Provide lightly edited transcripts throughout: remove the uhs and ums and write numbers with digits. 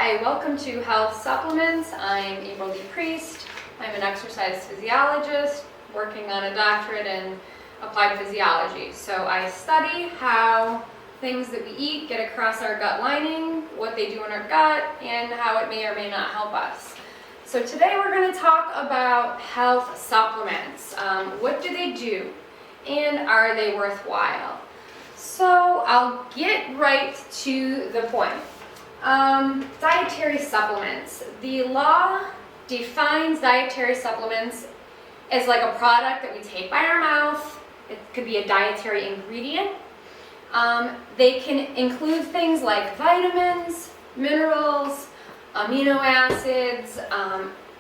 Hi, welcome to Health Supplements. I'm April D. Priest. I'm an exercise physiologist working on a doctorate in applied physiology. So I study how things that we eat get across our gut lining, what they do in our gut, and how it may or may not help us. So today we're going to talk about health supplements. What do they do, and are they worthwhile? So I'll get right to the point. Dietary supplements. The law defines dietary supplements as like a product that we take by our mouth. It could be a dietary ingredient. They can include things like vitamins, minerals, amino acids,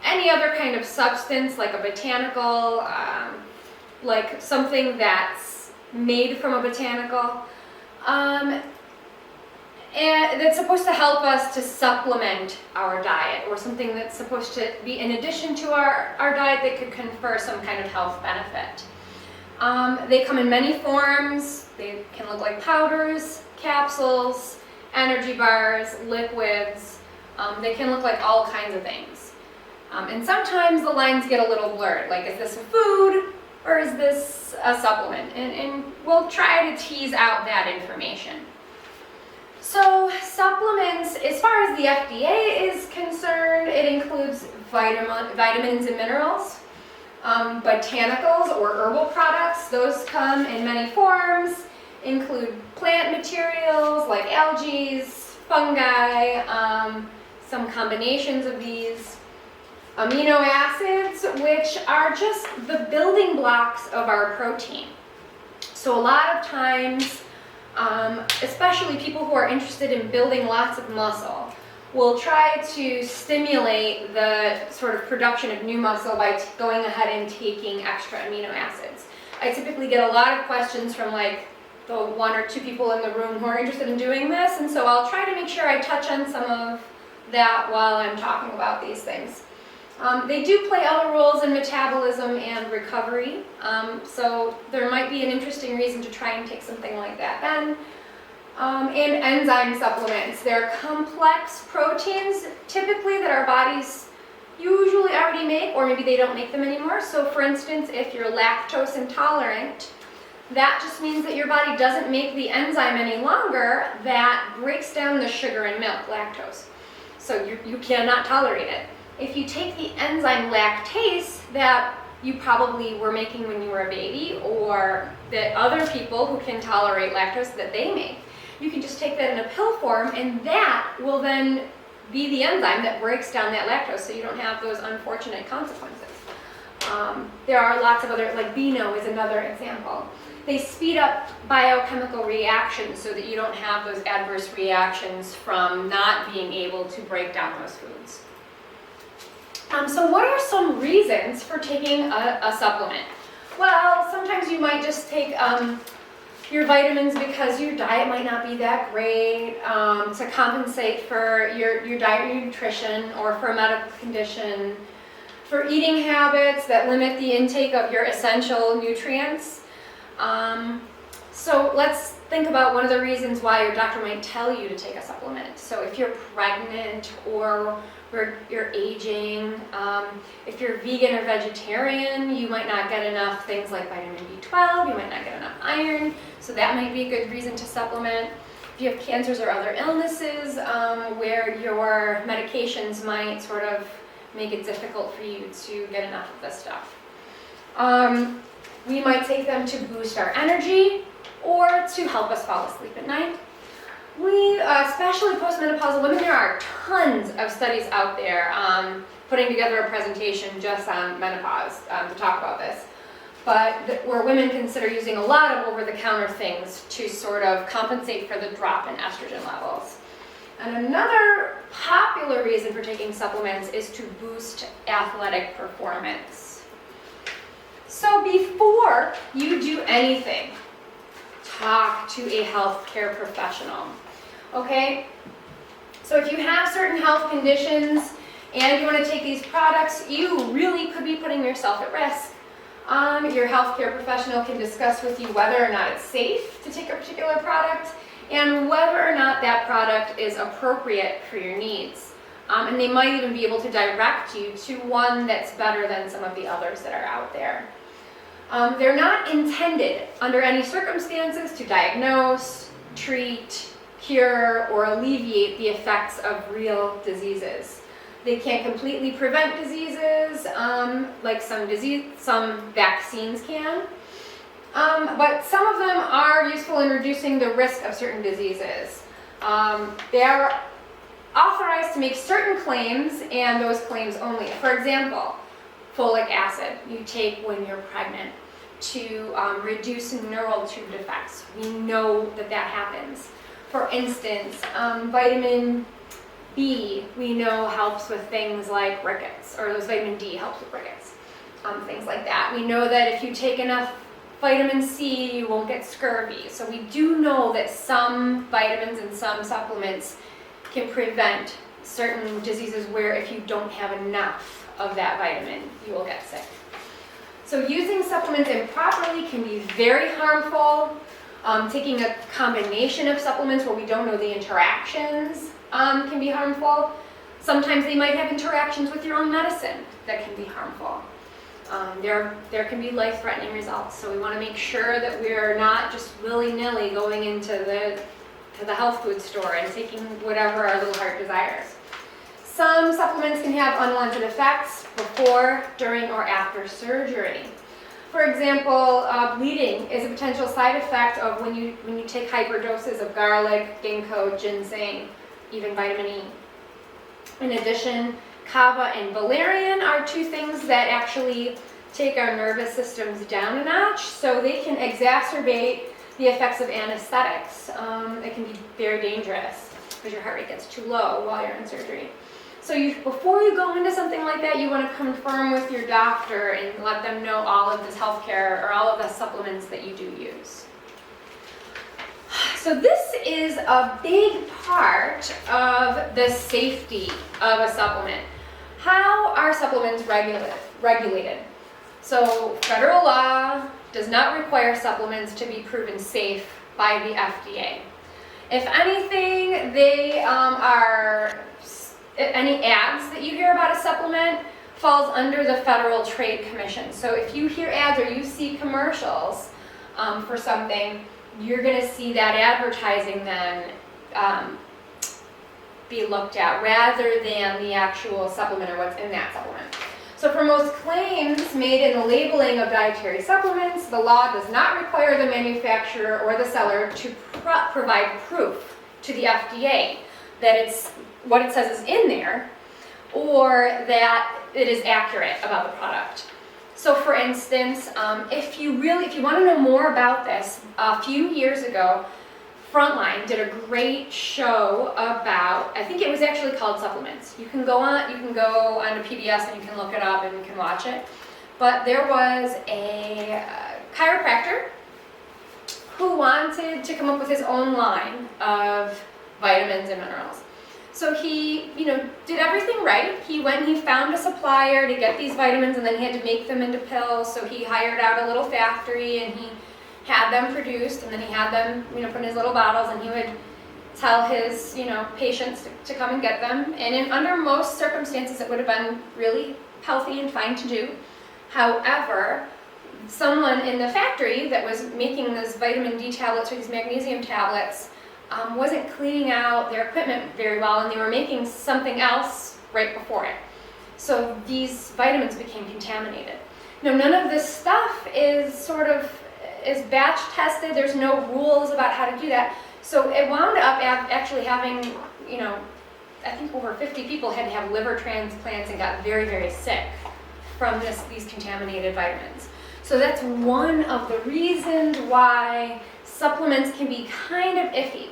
any other kind of substance like a botanical, like something that's made from a botanical. And that's supposed to help us to supplement our diet, or something that's supposed to be in addition to our diet that could confer some kind of health benefit. They come in many forms. They can look like powders, capsules, energy bars, liquids. They can look like all kinds of things. And sometimes the lines get a little blurred, like is this a food or is this a supplement? And we'll try to tease out that information. So supplements, as far as the FDA is concerned, it includes vitamins and minerals, botanicals or herbal products. Those come in many forms, include plant materials like algae, fungi, some combinations of these, amino acids, which are just the building blocks of our protein. So a lot of times, especially people who are interested in building lots of muscle, will try to stimulate the sort of production of new muscle by going ahead and taking extra amino acids. I typically get a lot of questions from like the one or two people in the room who are interested in doing this, and so I'll try to make sure I touch on some of that while I'm talking about these things. They do play other roles in metabolism and recovery, so there might be an interesting reason to try and take something like that then. And enzyme supplements. They're complex proteins, typically, that our bodies usually already make, or maybe they don't make them anymore. So for instance, if you're lactose intolerant, that just means that your body doesn't make the enzyme any longer that breaks down the sugar in milk, lactose. So you cannot tolerate it. If you take the enzyme lactase that you probably were making when you were a baby, or that other people who can tolerate lactose that they make, you can just take that in a pill form, and that will then be the enzyme that breaks down that lactose, so you don't have those unfortunate consequences. There are lots of other, like Beano is another example. They speed up biochemical reactions so that you don't have those adverse reactions from not being able to break down those foods. So what are some reasons for taking a supplement? Well, sometimes you might just take your vitamins because your diet might not be that great, to compensate for your diet or nutrition, or for a medical condition, for eating habits that limit the intake of your essential nutrients. So let's think about one of the reasons why your doctor might tell you to take a supplement. So if you're pregnant, or you're aging, if you're vegan or vegetarian, you might not get enough things like vitamin B12, you might not get enough iron, so that might be a good reason to supplement. If you have cancers or other illnesses where your medications might sort of make it difficult for you to get enough of this stuff. We might take them to boost our energy, or to help us fall asleep at night. We, especially postmenopausal women, there are tons of studies out there putting together a presentation just on menopause to talk about this, but where women consider using a lot of over-the-counter things to sort of compensate for the drop in estrogen levels. And another popular reason for taking supplements is to boost athletic performance. So before you do anything, talk to a healthcare professional. Okay? So if you have certain health conditions and you want to take these products, you really could be putting yourself at risk. Your healthcare professional can discuss with you whether or not it's safe to take a particular product, and whether or not that product is appropriate for your needs. and they might even be able to direct you to one that's better than some of the others that are out there. They're not intended under any circumstances to diagnose, treat, cure, or alleviate the effects of real diseases. They can't completely prevent diseases, like some vaccines can, but some of them are useful in reducing the risk of certain diseases. They are authorized to make certain claims, and those claims only. For example, folic acid you take when you're pregnant to reduce neural tube defects. We know that that happens. For instance, vitamin B, we know helps with things like rickets, or those vitamin D helps with rickets, things like that. We know that if you take enough vitamin C, you won't get scurvy. So we do know that some vitamins and some supplements can prevent certain diseases where if you don't have enough of that vitamin, you will get sick. So using supplements improperly can be very harmful. Taking a combination of supplements where we don't know the interactions can be harmful. Sometimes they might have interactions with your own medicine that can be harmful. There can be life-threatening results, so we want to make sure that we're not just willy-nilly going into the health food store and taking whatever our little heart desires. Some supplements can have unwanted effects before, during, or after surgery. For example, bleeding is a potential side effect of when you take hyperdoses of garlic, ginkgo, ginseng, even vitamin E. In addition, kava and valerian are two things that actually take our nervous systems down a notch, so they can exacerbate the effects of anesthetics. It can be very dangerous because your heart rate gets too low while you're in surgery. So before you go into something like that, you want to confirm with your doctor and let them know all of this healthcare or all of the supplements that you do use. So this is a big part of the safety of a supplement. How are supplements regulated? So federal law does not require supplements to be proven safe by the FDA. If anything, any ads that you hear about a supplement falls under the Federal Trade Commission. So if you hear ads or you see commercials for something, you're going to see that advertising then be looked at rather than the actual supplement or what's in that supplement. So for most claims made in the labeling of dietary supplements, the law does not require the manufacturer or the seller to provide proof to the FDA that it's what it says is in there, or that it is accurate about the product. So for instance, if you want to know more about this, a few years ago, Frontline did a great show about, I think it was actually called Supplements. You can go onto PBS and you can look it up and you can watch it. But there was a chiropractor who wanted to come up with his own line of vitamins and minerals. So he, did everything right. He went and he found a supplier to get these vitamins, and then he had to make them into pills. So he hired out a little factory and he had them produced, and then he had them, put in his little bottles, and he would tell his, patients to come and get them. And under most circumstances, it would have been really healthy and fine to do. However, someone in the factory that was making these vitamin D tablets or these magnesium tablets wasn't cleaning out their equipment very well, and they were making something else right before it. So these vitamins became contaminated. Now, none of this stuff is batch tested. There's no rules about how to do that. So it wound up actually having, I think over 50 people had to have liver transplants and got very, very sick from these contaminated vitamins. So that's one of the reasons why supplements can be kind of iffy.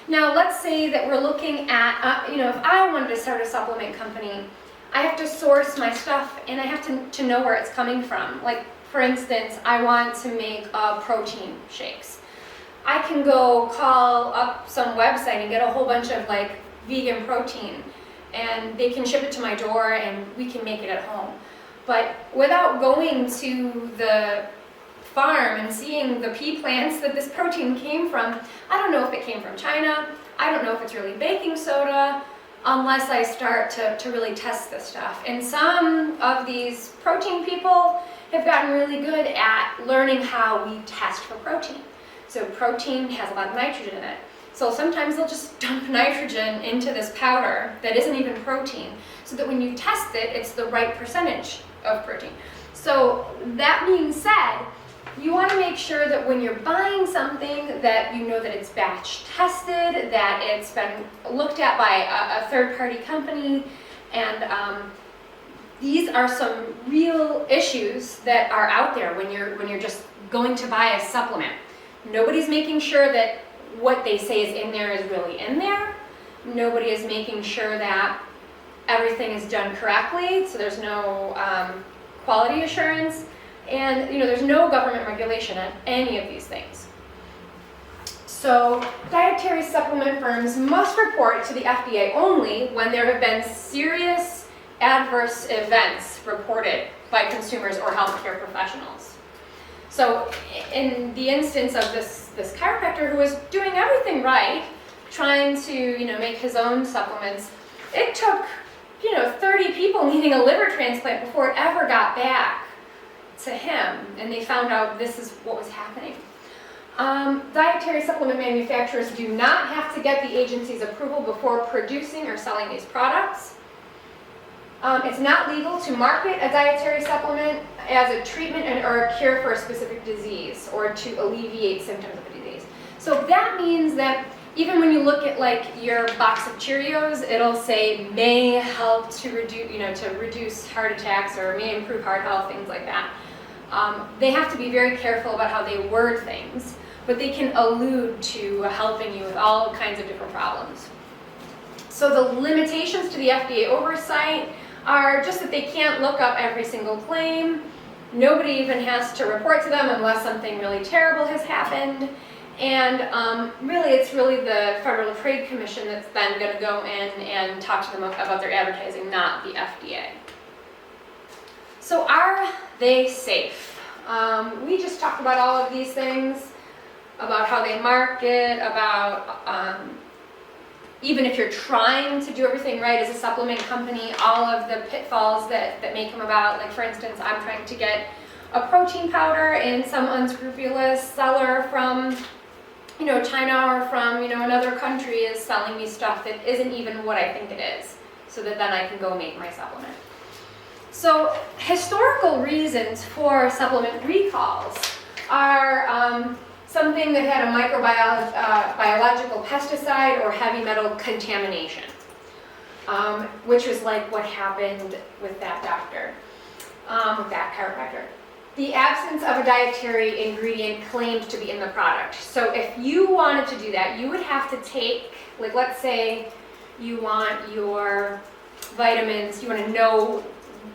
Now, let's say that we're looking at, if I wanted to start a supplement company, I have to source my stuff and I have to know where it's coming from. Like, for instance, I want to make protein shakes. I can go call up some website and get a whole bunch of vegan protein, and they can ship it to my door and we can make it at home. But without going to the farm and seeing the pea plants that this protein came from, I don't know if it came from China. I don't know if it's really baking soda. unless I start to really test this stuff. And some of these protein people have gotten really good at learning how we test for protein. So protein has a lot of nitrogen in it. So sometimes they'll just dump nitrogen into this powder that isn't even protein, so that when you test it, it's the right percentage of protein. So that being said, you want to make sure that when you're buying something that you know that it's batch tested, that it's been looked at by a third-party company, and these are some real issues that are out there when you're just going to buy a supplement. Nobody's making sure that what they say is in there is really in there. Nobody is making sure that everything is done correctly, so there's no quality assurance, and there's no government regulation on any of these things. So dietary supplement firms must report to the FDA only when there have been serious adverse events reported by consumers or healthcare professionals. So in the instance of this chiropractor who was doing everything right, trying to make his own supplements, it took 30 people needing a liver transplant before it ever got back to him, and they found out this is what was happening. Dietary supplement manufacturers do not have to get the agency's approval before producing or selling these products. It's not legal to market a dietary supplement as a treatment or a cure for a specific disease or to alleviate symptoms of a disease. So that means that even when you look at like your box of Cheerios, it'll say may help to reduce heart attacks or may improve heart health, things like that. They have to be very careful about how they word things, but they can allude to helping you with all kinds of different problems. So the limitations to the FDA oversight are just that they can't look up every single claim. Nobody even has to report to them unless something really terrible has happened. And it's really the Federal Trade Commission that's then going to go in and talk to them about their advertising, not the FDA. So are they safe? We just talked about all of these things, about how they market, about even if you're trying to do everything right as a supplement company, all of the pitfalls that may come about. Like for instance, I'm trying to get a protein powder and some unscrupulous seller from China or from another country is selling me stuff that isn't even what I think it is, so that then I can go make my supplement. So historical reasons for supplement recalls are something that had a biological pesticide or heavy metal contamination, which was like what happened with that doctor, with that chiropractor. The absence of a dietary ingredient claimed to be in the product. So if you wanted to do that, you would have to take, like let's say you want your vitamins, you want to know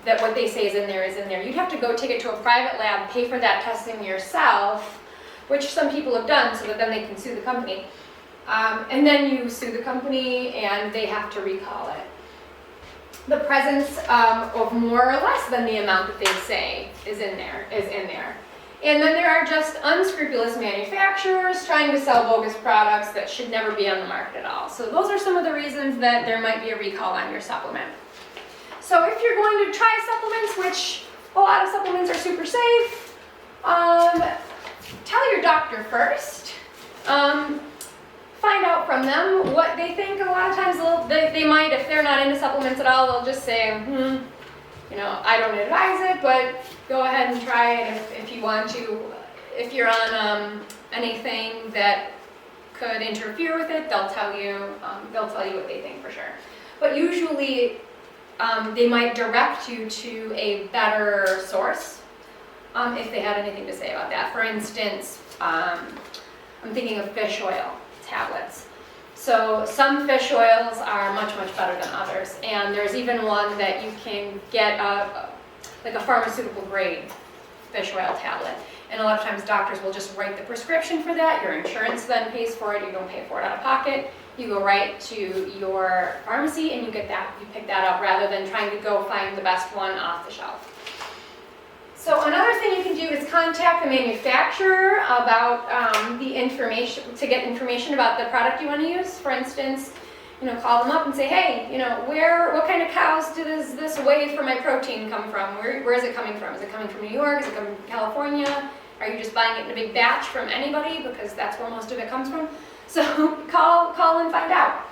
that what they say is in there is in there. You'd have to go take it to a private lab, pay for that testing yourself, which some people have done so that then they can sue the company. And then you sue the company and they have to recall it. The presence of more or less than the amount that they say is in there. And then there are just unscrupulous manufacturers trying to sell bogus products that should never be on the market at all. So those are some of the reasons that there might be a recall on your supplement. So if you're going to try supplements, which a lot of supplements are super safe, tell your doctor first. Find out from them what they think. A lot of times they might, if they're not into supplements at all, they'll just say, I don't advise it, but go ahead and try it if you want to. If you're on anything that could interfere with it, they'll tell you what they think for sure. But usually they might direct you to a better source if they had anything to say about that. For instance, I'm thinking of fish oil tablets. So some fish oils are much, much better than others. And there's even one that you can get like a pharmaceutical grade fish oil tablet. And a lot of times doctors will just write the prescription for that. Your insurance then pays for it. You don't pay for it out of pocket. You go right to your pharmacy and you get that. You pick that up rather than trying to go find the best one off the shelf. So another thing you can do is contact the manufacturer about the information, to get information about the product you want to use. For instance, call them up and say, hey, what kind of cows does this whey for my protein come from? Where is it coming from? Is it coming from New York? Is it coming from California? Are you just buying it in a big batch from anybody? Because that's where most of it comes from. So call and find out.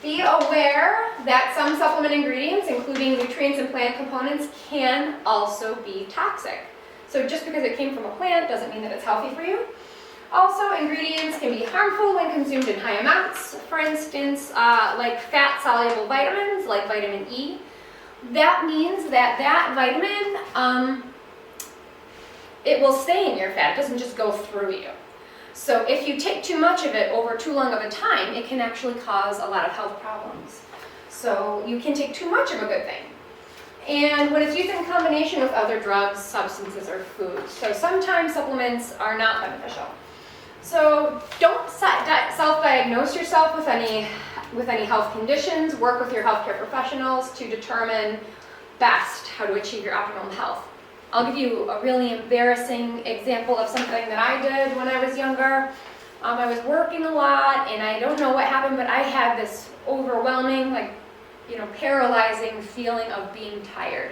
Be aware that some supplement ingredients, including nutrients and plant components, can also be toxic. So just because it came from a plant doesn't mean that it's healthy for you. Also, ingredients can be harmful when consumed in high amounts. For instance, like fat-soluble vitamins, like vitamin E. That means that vitamin, it will stay in your fat. It doesn't just go through you. So if you take too much of it over too long of a time, it can actually cause a lot of health problems. So you can take too much of a good thing. And when it's used in combination with other drugs, substances, or foods. So sometimes supplements are not beneficial. So don't self-diagnose yourself with any health conditions. Work with your healthcare professionals to determine best how to achieve your optimum health. I'll give you a really embarrassing example of something that I did when I was younger. I was working a lot, and I don't know what happened, but I had this overwhelming, paralyzing feeling of being tired.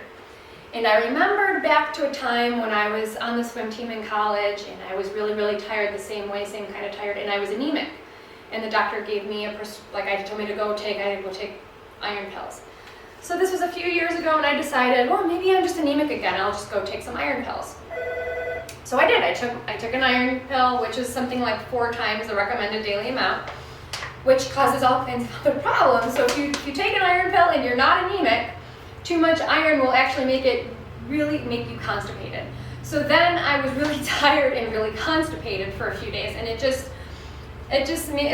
And I remembered back to a time when I was on the swim team in college, and I was really, really tired the same kind of tired, and I was anemic. And the doctor gave me I told me to go take iron pills. So this was a few years ago, and I decided, well, maybe I'm just anemic again. I'll just go take some iron pills. So I did. I took an iron pill, which is something like 4 times the recommended daily amount, which causes all kinds of other problems. So if you take an iron pill and you're not anemic, too much iron will actually make you constipated. So then I was really tired and really constipated for a few days, and it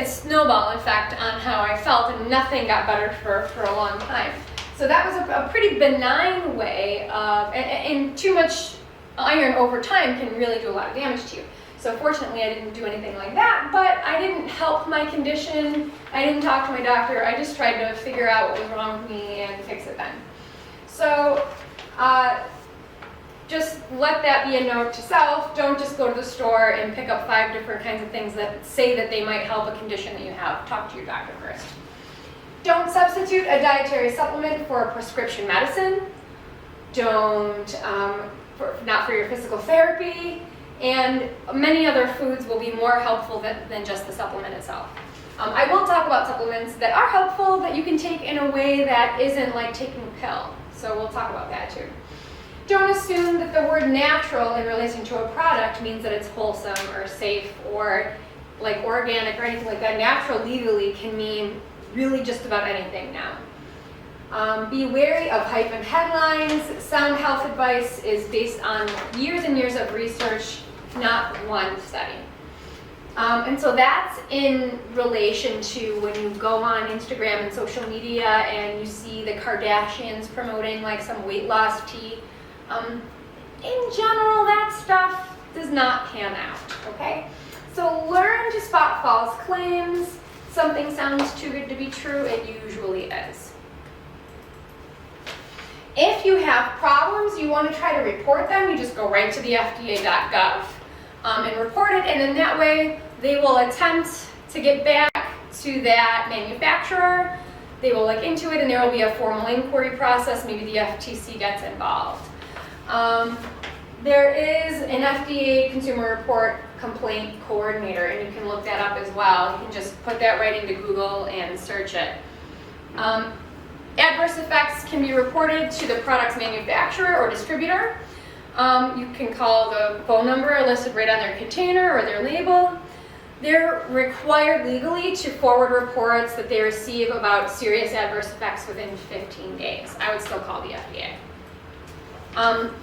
snowballed effect on how I felt, and nothing got better for a long time. So that was a pretty benign way of, and too much iron over time can really do a lot of damage to you. So fortunately I didn't do anything like that, but I didn't help my condition. I didn't talk to my doctor. I just tried to figure out what was wrong with me and fix it then. So just let that be a note to self. Don't just go to the store and pick up 5 different kinds of things that say that they might help a condition that you have. Talk to your doctor first. Don't substitute a dietary supplement for a prescription medicine. Not for your physical therapy, and many other foods will be more helpful than just the supplement itself. I will talk about supplements that are helpful that you can take in a way that isn't like taking a pill. So we'll talk about that too. Don't assume that the word natural in relation to a product means that it's wholesome or safe or like organic or anything like that. Natural legally can mean really just about anything now. Be wary of hype and headlines. Sound health advice is based on years and years of research, not one study. And so that's in relation to when you go on Instagram and social media and you see the Kardashians promoting like some weight loss tea. In general, that stuff does not pan out, okay? So learn to spot false claims. Something sounds too good to be true, it usually is. If you have problems, you want to try to report them, you just go right to the FDA.gov and report it, and in that way, they will attempt to get back to that manufacturer. They will look into it, and there will be a formal inquiry process. Maybe the FTC gets involved. There is an FDA Consumer Report Complaint Coordinator, and you can look that up as well. You can just put that right into Google and search it. Adverse effects can be reported to the product's manufacturer or distributor. You can call the phone number listed right on their container or their label. They're required legally to forward reports that they receive about serious adverse effects within 15 days. I would still call the FDA.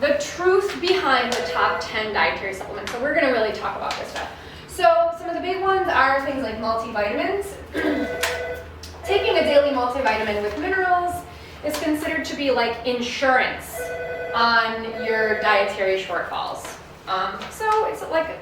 The truth behind the top 10 dietary supplements. So we're going to really talk about this stuff. So some of the big ones are things like multivitamins. Taking a daily multivitamin with minerals is considered to be like insurance on your dietary shortfalls. So it's like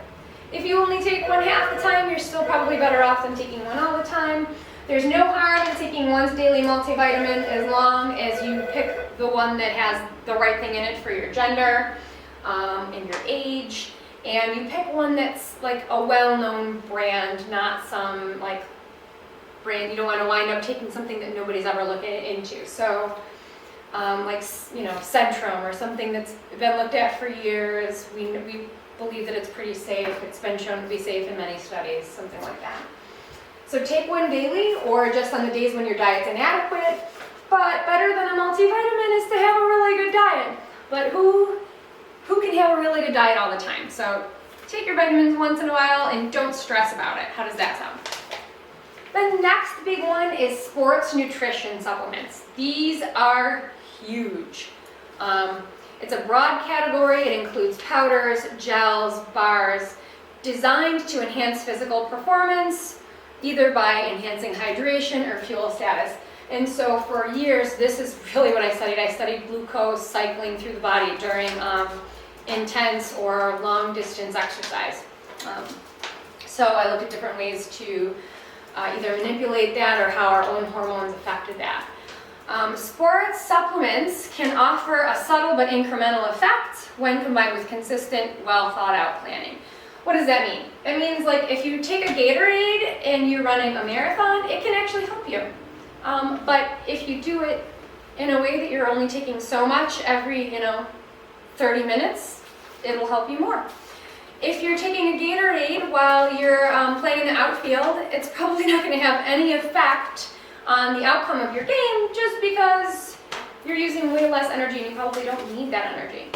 if you only take one half the time, you're still probably better off than taking one all the time. There's no harm in taking one's daily multivitamin as long as you pick the one that has the right thing in it for your gender and your age, and you pick one that's like a well-known brand, not some like brand. You don't want to wind up taking something that nobody's ever looking into. So like, Centrum or something that's been looked at for years. We believe that it's pretty safe. It's been shown to be safe in many studies, something like that. So take one daily or just on the days when your diet's inadequate. But better than a multivitamin is to have a really good diet. But who can have a really good diet all the time? So take your vitamins once in a while and don't stress about it. How does that sound? The next big one is sports nutrition supplements. These are huge. It's a broad category. It includes powders, gels, bars, designed to enhance physical performance, either by enhancing hydration or fuel status. And so for years, this is really what I studied. I studied glucose cycling through the body during intense or long distance exercise. So I looked at different ways to either manipulate that or how our own hormones affected that. Sports supplements can offer a subtle but incremental effect when combined with consistent, well thought out planning. What does that mean? It means like if you take a Gatorade and you're running a marathon, it can actually help you. But if you do it in a way that you're only taking so much every, 30 minutes, it'll help you more. If you're taking a Gatorade while you're playing in the outfield, it's probably not going to have any effect on the outcome of your game just because you're using way less energy and you probably don't need that energy.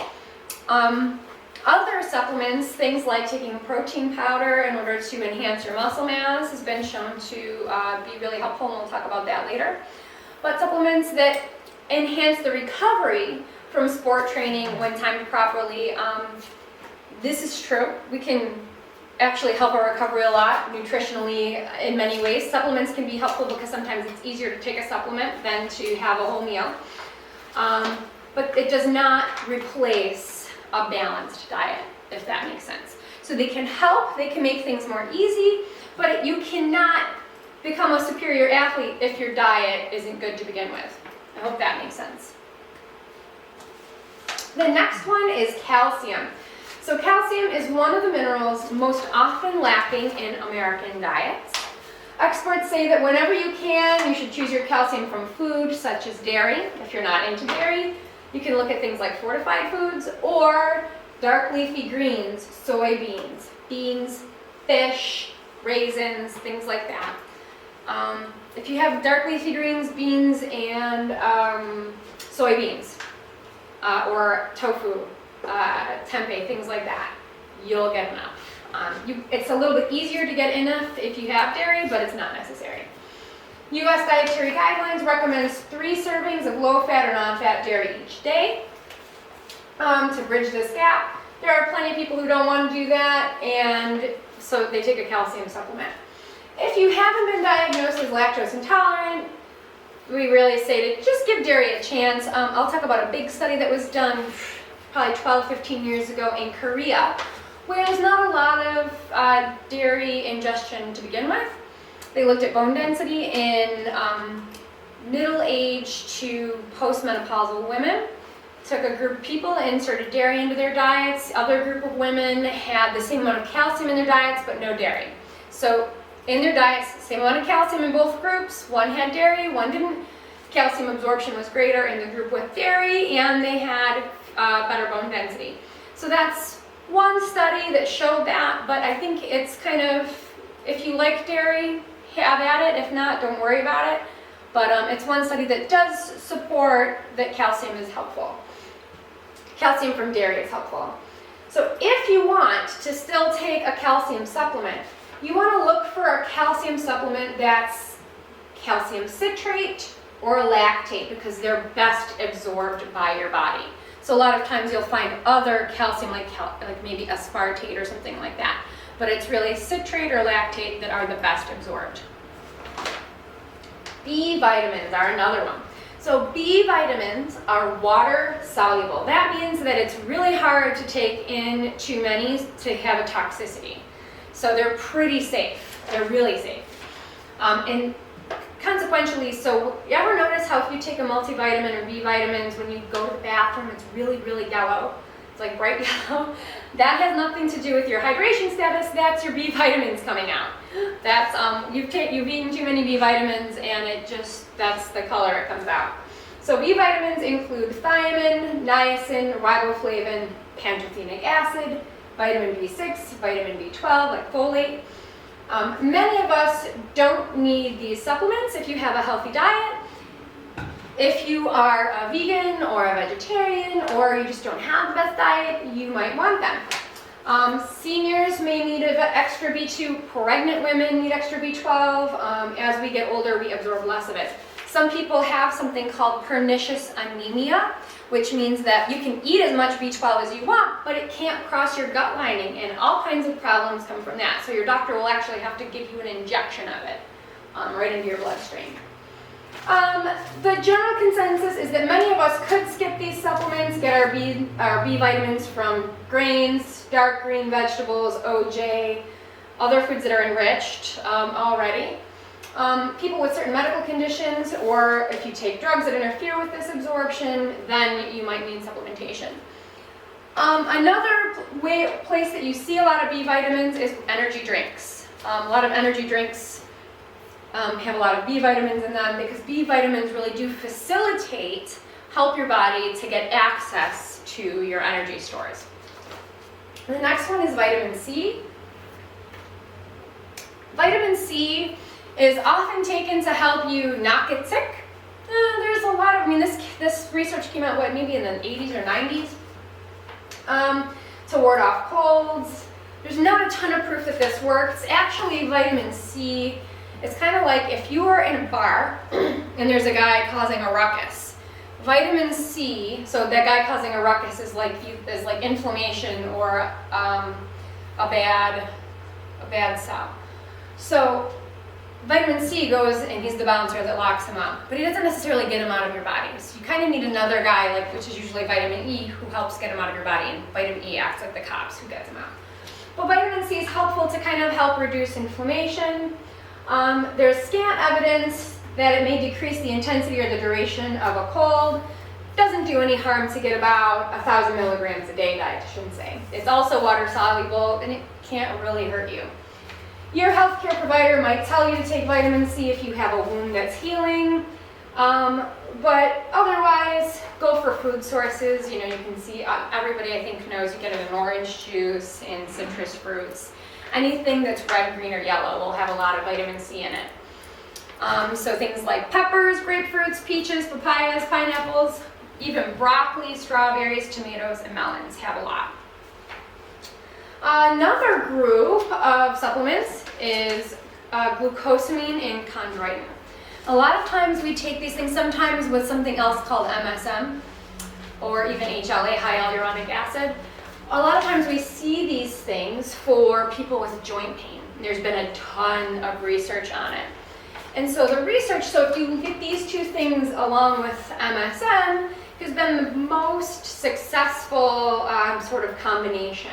Other supplements, things like taking a protein powder in order to enhance your muscle mass, has been shown to be really helpful, and we'll talk about that later. But supplements that enhance the recovery from sport training when timed properly, this is true. We can actually help our recovery a lot nutritionally in many ways. Supplements can be helpful because sometimes it's easier to take a supplement than to have a whole meal. But it does not replace a balanced diet, if that makes sense. So they can help, they can make things more easy, but you cannot become a superior athlete if your diet isn't good to begin with. I hope that makes sense. The next one is calcium. So calcium is one of the minerals most often lacking in American diets. Experts say that whenever you can, you should choose your calcium from food such as dairy. If you're not into dairy, you can look at things like fortified foods or dark leafy greens, soybeans, beans, fish, raisins, things like that. If you have dark leafy greens, beans, and soybeans, or tofu, tempeh, things like that, you'll get enough. It's a little bit easier to get enough if you have dairy, but it's not necessary. U.S. Dietary Guidelines recommends 3 servings of low-fat or non-fat dairy each day to bridge this gap. There are plenty of people who don't want to do that, and so they take a calcium supplement. If you haven't been diagnosed as lactose intolerant, we really say to just give dairy a chance. I'll talk about a big study that was done probably 12, 15 years ago in Korea, where there's not a lot of dairy ingestion to begin with. They looked at bone density in middle-aged to postmenopausal women, took a group of people and inserted dairy into their diets. The other group of women had the same amount of calcium in their diets, but no dairy. So in their diets, same amount of calcium in both groups. One had dairy, one didn't. Calcium absorption was greater in the group with dairy, and they had better bone density. So that's one study that showed that, but I think it's kind of, if you like dairy, have at it. If not, don't worry about it. But it's one study that does support that calcium is helpful. Calcium from dairy is helpful. So if you want to still take a calcium supplement, you want to look for a calcium supplement that's calcium citrate or lactate because they're best absorbed by your body. So a lot of times you'll find other calcium like maybe aspartate or something like that. But it's really citrate or lactate that are the best absorbed. B vitamins are another one. So B vitamins are water soluble. That means that it's really hard to take in too many to have a toxicity. So they're pretty safe. They're really safe. And consequentially, so you ever notice how if you take a multivitamin or B vitamins, when you go to the bathroom, it's really, really yellow? it's like bright yellow. That has nothing to do with your hydration status. That's your B vitamins coming out. That's you've eaten too many B vitamins, and that's the color it comes out. So B vitamins include thiamine, niacin, riboflavin, pantothenic acid, vitamin B6, vitamin B12, like folate. Many of us don't need these supplements if you have a healthy diet. If you are a vegan or a vegetarian, or you just don't have the best diet, you might want them. Seniors may need extra B2, pregnant women need extra B12. As we get older, we absorb less of it. Some people have something called pernicious anemia, which means that you can eat as much B12 as you want, but it can't cross your gut lining, and all kinds of problems come from that. So your doctor will actually have to give you an injection of it right into your bloodstream. The general consensus is that many of us could skip these supplements, get our B vitamins from grains, dark green vegetables, OJ, other foods that are enriched already. People with certain medical conditions, or if you take drugs that interfere with this absorption, then you might need supplementation. Another place that you see a lot of B vitamins is energy drinks. A lot of energy drinks have a lot of B vitamins in them, because B vitamins really do help your body to get access to your energy stores. And the next one is vitamin C. Vitamin C is often taken to help you not get sick. There's a lot of, this research came out, maybe in the 80s or 90s, to ward off colds. There's not a ton of proof that this works. Actually, vitamin C, it's kind of like if you were in a bar and there's a guy causing a ruckus. Vitamin C, so that guy causing a ruckus is like inflammation or a bad cell. So vitamin C goes, and he's the bouncer that locks him up, but he doesn't necessarily get him out of your body. So you kind of need another guy, which is usually vitamin E, who helps get him out of your body, and vitamin E acts like the cops who gets him out. But vitamin C is helpful to kind of help reduce inflammation. There's scant evidence that it may decrease the intensity or the duration of a cold. Doesn't do any harm to get about 1,000 milligrams a day, dietitians say. It's also water soluble, and it can't really hurt you. Your healthcare provider might tell you to take vitamin C if you have a wound that's healing, but otherwise, go for food sources. You can see, everybody I think knows you get it in orange juice and citrus fruits. Anything that's red, green, or yellow will have a lot of vitamin C in it. So things like peppers, grapefruits, peaches, papayas, pineapples, even broccoli, strawberries, tomatoes, and melons have a lot. Another group of supplements is glucosamine and chondroitin. A lot of times we take these things sometimes with something else called MSM, or even HLA, high hyaluronic acid. A lot of times we see these things for people with joint pain. There's been a ton of research on it. And so if you get these two things along with MSM, has been the most successful sort of combination.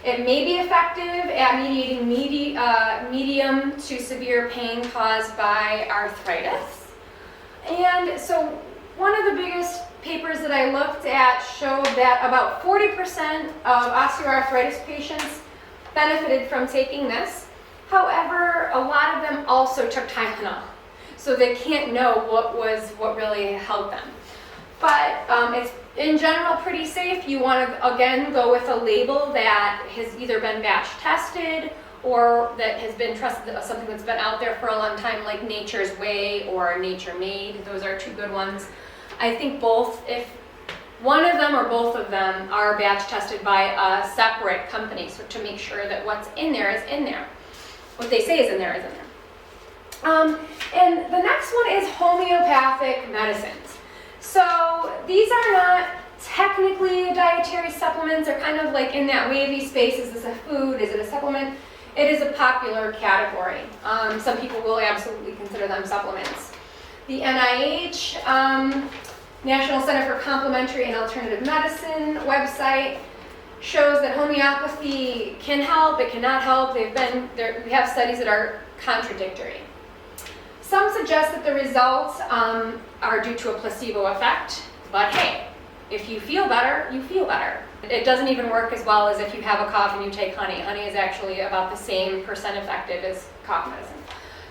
It may be effective at mediating medium to severe pain caused by arthritis. And so one of the biggest papers that I looked at showed that about 40% of osteoarthritis patients benefited from taking this. However, a lot of them also took Tylenol, so they can't know what really helped them. But it's in general pretty safe. You want to, again, go with a label that has either been batch tested or that has been trusted, something that's been out there for a long time, like Nature's Way or Nature Made. Those are two good ones. I think both, if one of them or both of them are batch tested by a separate company, so to make sure that what's in there is in there. What they say is in there is in there. And the next one is homeopathic medicines. So these are not technically dietary supplements. They're kind of like in that wavy space. Is this a food? Is it a supplement? It is a popular category. Some people will absolutely consider them supplements. The NIH, National Center for Complementary and Alternative Medicine website shows that homeopathy can help, it cannot help. We have studies that are contradictory. Some suggest that the results are due to a placebo effect, but hey, if you feel better, you feel better. It doesn't even work as well as if you have a cough and you take honey. Honey is actually about the same % effective as cough medicine.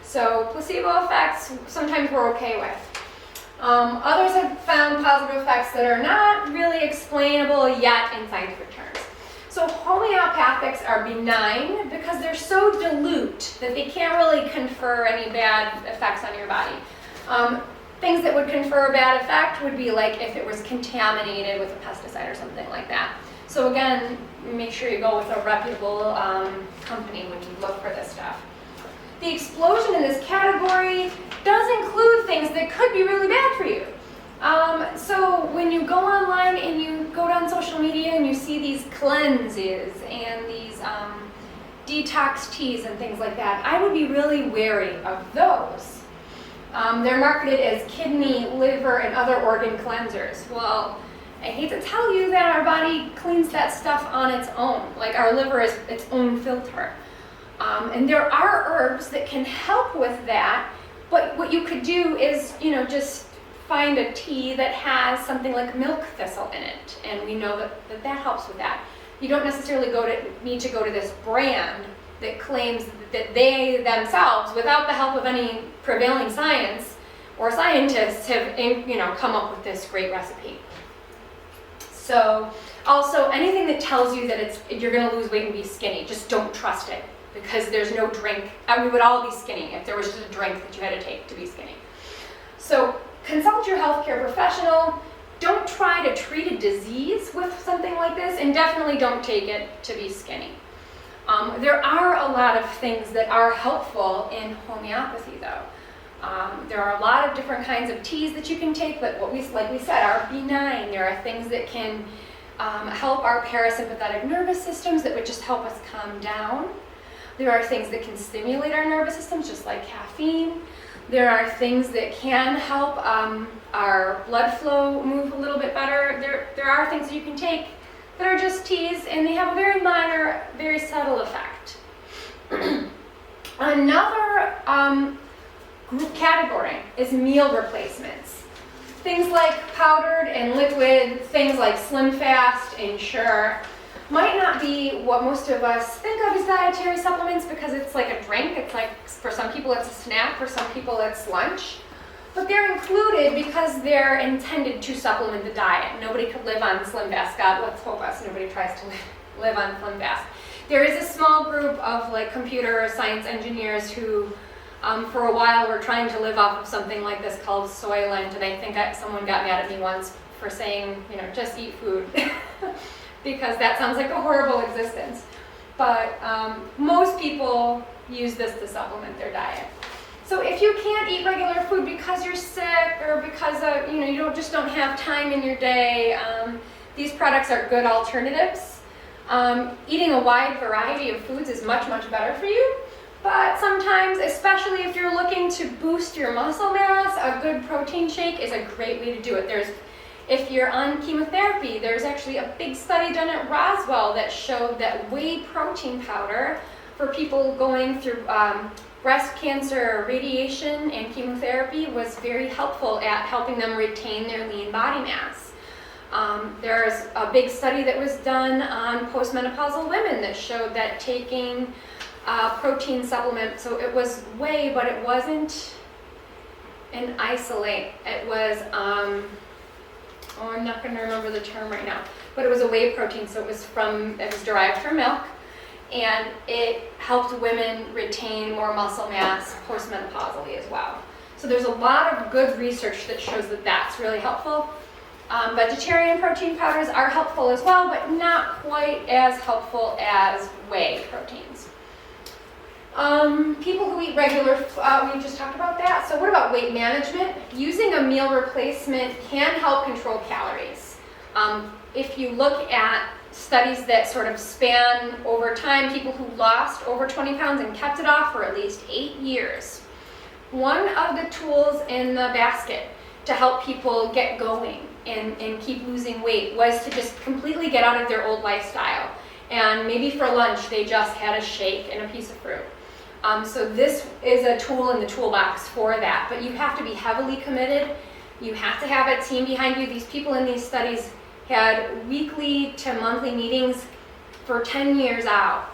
So placebo effects, sometimes we're okay with. Others have found positive effects that are not really explainable yet in scientific terms. So homeopathics are benign because they're so dilute that they can't really confer any bad effects on your body. Things that would confer a bad effect would be like if it was contaminated with a pesticide or something like that. So again, make sure you go with a reputable company when you look for this stuff. The explosion in this category does include things that could be really bad for you. So when you go online and you go down social media and you see these cleanses and these detox teas and things like that, I would be really wary of those. They're marketed as kidney, liver, and other organ cleansers. Well, I hate to tell you that our body cleans that stuff on its own. Like our liver is its own filter. And there are herbs that can help with that, but what you could do is, just find a tea that has something like milk thistle in it, and we know that helps with that. You don't necessarily need to go to this brand that claims that they themselves, without the help of any prevailing science or scientists, have come up with this great recipe. So also anything that tells you that you're going to lose weight and be skinny, just don't trust it, because there's no drink. We would all be skinny if there was just a drink that you had to take to be skinny. So consult your healthcare professional. Don't try to treat a disease with something like this, and definitely don't take it to be skinny. There are a lot of things that are helpful in homeopathy, though. There are a lot of different kinds of teas that you can take, but like we said, are benign. There are things that can help our parasympathetic nervous systems that would just help us calm down. There are things that can stimulate our nervous systems, just like caffeine. There are things that can help our blood flow move a little bit better. There are things that you can take that are just teas, and they have a very minor, very subtle effect. Another group category is meal replacements. Things like powdered and liquid, things like Slim Fast, Ensure, might not be what most of us think of as dietary supplements because it's like a drink. It's like, for some people it's a snack, for some people it's lunch. But they're included because they're intended to supplement the diet. Nobody could live on Slim Fast. God, let's hope nobody tries to live on Slim Fast. There is a small group of computer science engineers who for a while were trying to live off of something like this called Soylent, and I think someone got mad at me once for saying, just eat food. Because that sounds like a horrible existence. But most people use this to supplement their diet. So if you can't eat regular food because you're sick or because of, you don't have time in your day, these products are good alternatives. Eating a wide variety of foods is much, much better for you. But sometimes, especially if you're looking to boost your muscle mass, a good protein shake is a great way to do it. If you're on chemotherapy, there's actually a big study done at Roswell that showed that whey protein powder for people going through breast cancer, radiation, and chemotherapy was very helpful at helping them retain their lean body mass. There's a big study that was done on postmenopausal women that showed that taking protein supplement, so it was whey, but it wasn't an isolate. It was, I'm not going to remember the term right now, but it was a whey protein, so it was derived from milk, and it helped women retain more muscle mass postmenopausally as well. So there's a lot of good research that shows that that's really helpful. Vegetarian protein powders are helpful as well, but not quite as helpful as whey proteins. People who eat regular, we just talked about that. So what about weight management? Using a meal replacement can help control calories. If you look at studies that sort of span over time, people who lost over 20 pounds and kept it off for at least 8 years, one of the tools in the basket to help people get going and keep losing weight was to just completely get out of their old lifestyle. And maybe for lunch, they just had a shake and a piece of fruit. So this is a tool in the toolbox for that, but you have to be heavily committed. You have to have a team behind you. These people in these studies had weekly to monthly meetings for 10 years out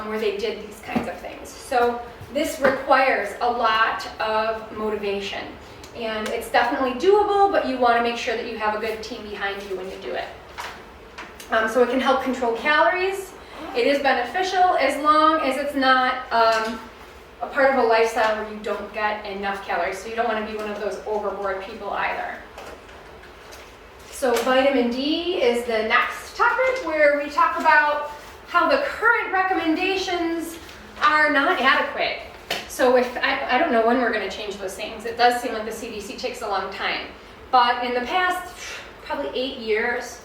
where they did these kinds of things. So this requires a lot of motivation. And it's definitely doable, but you want to make sure that you have a good team behind you when you do it. So it can help control calories. It is beneficial as long as it's not a part of a lifestyle where you don't get enough calories. So you don't want to be one of those overboard people either. So vitamin D is the next topic, where we talk about how the current recommendations are not adequate. So if I don't know when we're going to change those things. It does seem like the CDC takes a long time. But in the past, probably 8 years,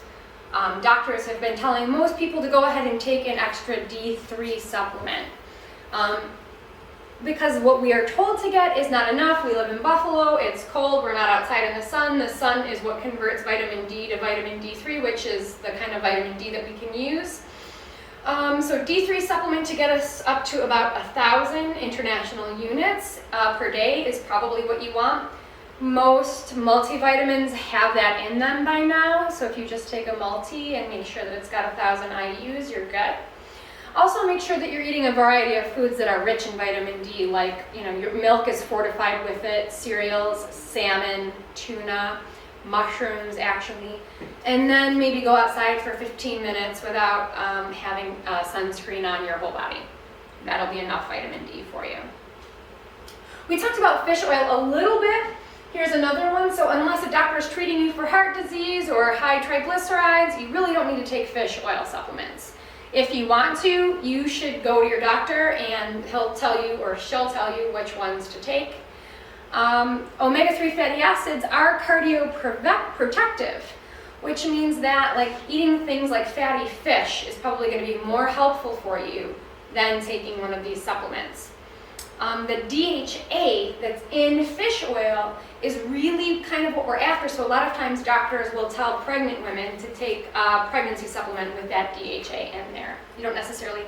doctors have been telling most people to go ahead and take an extra D3 supplement. Because what we are told to get is not enough. We live in Buffalo, it's cold, we're not outside in the sun. The sun is what converts vitamin D to vitamin D3, which is the kind of vitamin D that we can use. So D3 supplement to get us up to about 1,000 international units per day is probably what you want. Most multivitamins have that in them by now, so if you just take a multi and make sure that it's got 1,000 IUs, you're good. Also make sure that you're eating a variety of foods that are rich in vitamin D, like, your milk is fortified with it, cereals, salmon, tuna, mushrooms actually, and then maybe go outside for 15 minutes without having sunscreen on your whole body. That'll be enough vitamin D for you. We talked about fish oil a little bit. Here's another one. So unless a doctor is treating you for heart disease or high triglycerides, you really don't need to take fish oil supplements. If you want to, you should go to your doctor and he'll tell you or she'll tell you which ones to take. Omega-3 fatty acids are cardioprotective, which means that eating things like fatty fish is probably going to be more helpful for you than taking one of these supplements. The DHA that's in fish oil is really kind of what we're after, so a lot of times doctors will tell pregnant women to take a pregnancy supplement with that DHA in there. You don't necessarily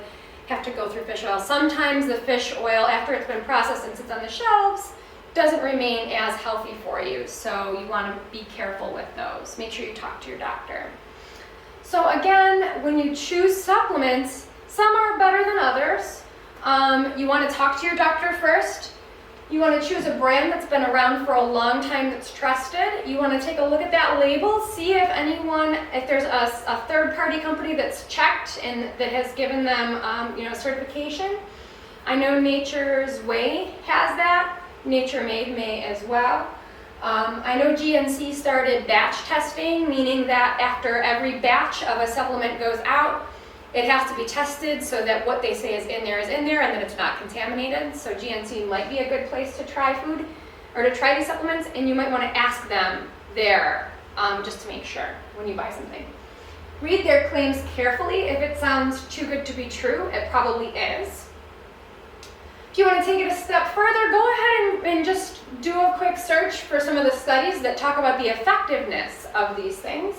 have to go through fish oil. Sometimes the fish oil, after it's been processed and sits on the shelves, doesn't remain as healthy for you, so you want to be careful with those. Make sure you talk to your doctor. So again, when you choose supplements, some are better than others. You want to talk to your doctor first. You want to choose a brand that's been around for a long time that's trusted. You want to take a look at that label, see if there's a third-party company that's checked and that has given them certification. I know Nature's Way has that. Nature Made may as well. I know GNC started batch testing, meaning that after every batch of a supplement goes out, it has to be tested so that what they say is in there and that it's not contaminated. So GNC might be a good place to try food or to try these supplements, and you might want to ask them there just to make sure when you buy something. Read their claims carefully. If it sounds too good to be true, it probably is. If you want to take it a step further, go ahead and just do a quick search for some of the studies that talk about the effectiveness of these things.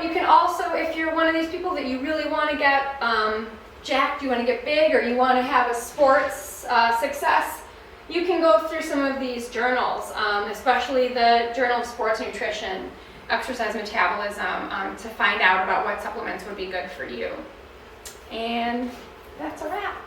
You can also, if you're one of these people that you really want to get jacked, you want to get big, or you want to have a sports success, you can go through some of these journals, especially the Journal of Sports Nutrition, Exercise Metabolism, to find out about what supplements would be good for you. And that's a wrap.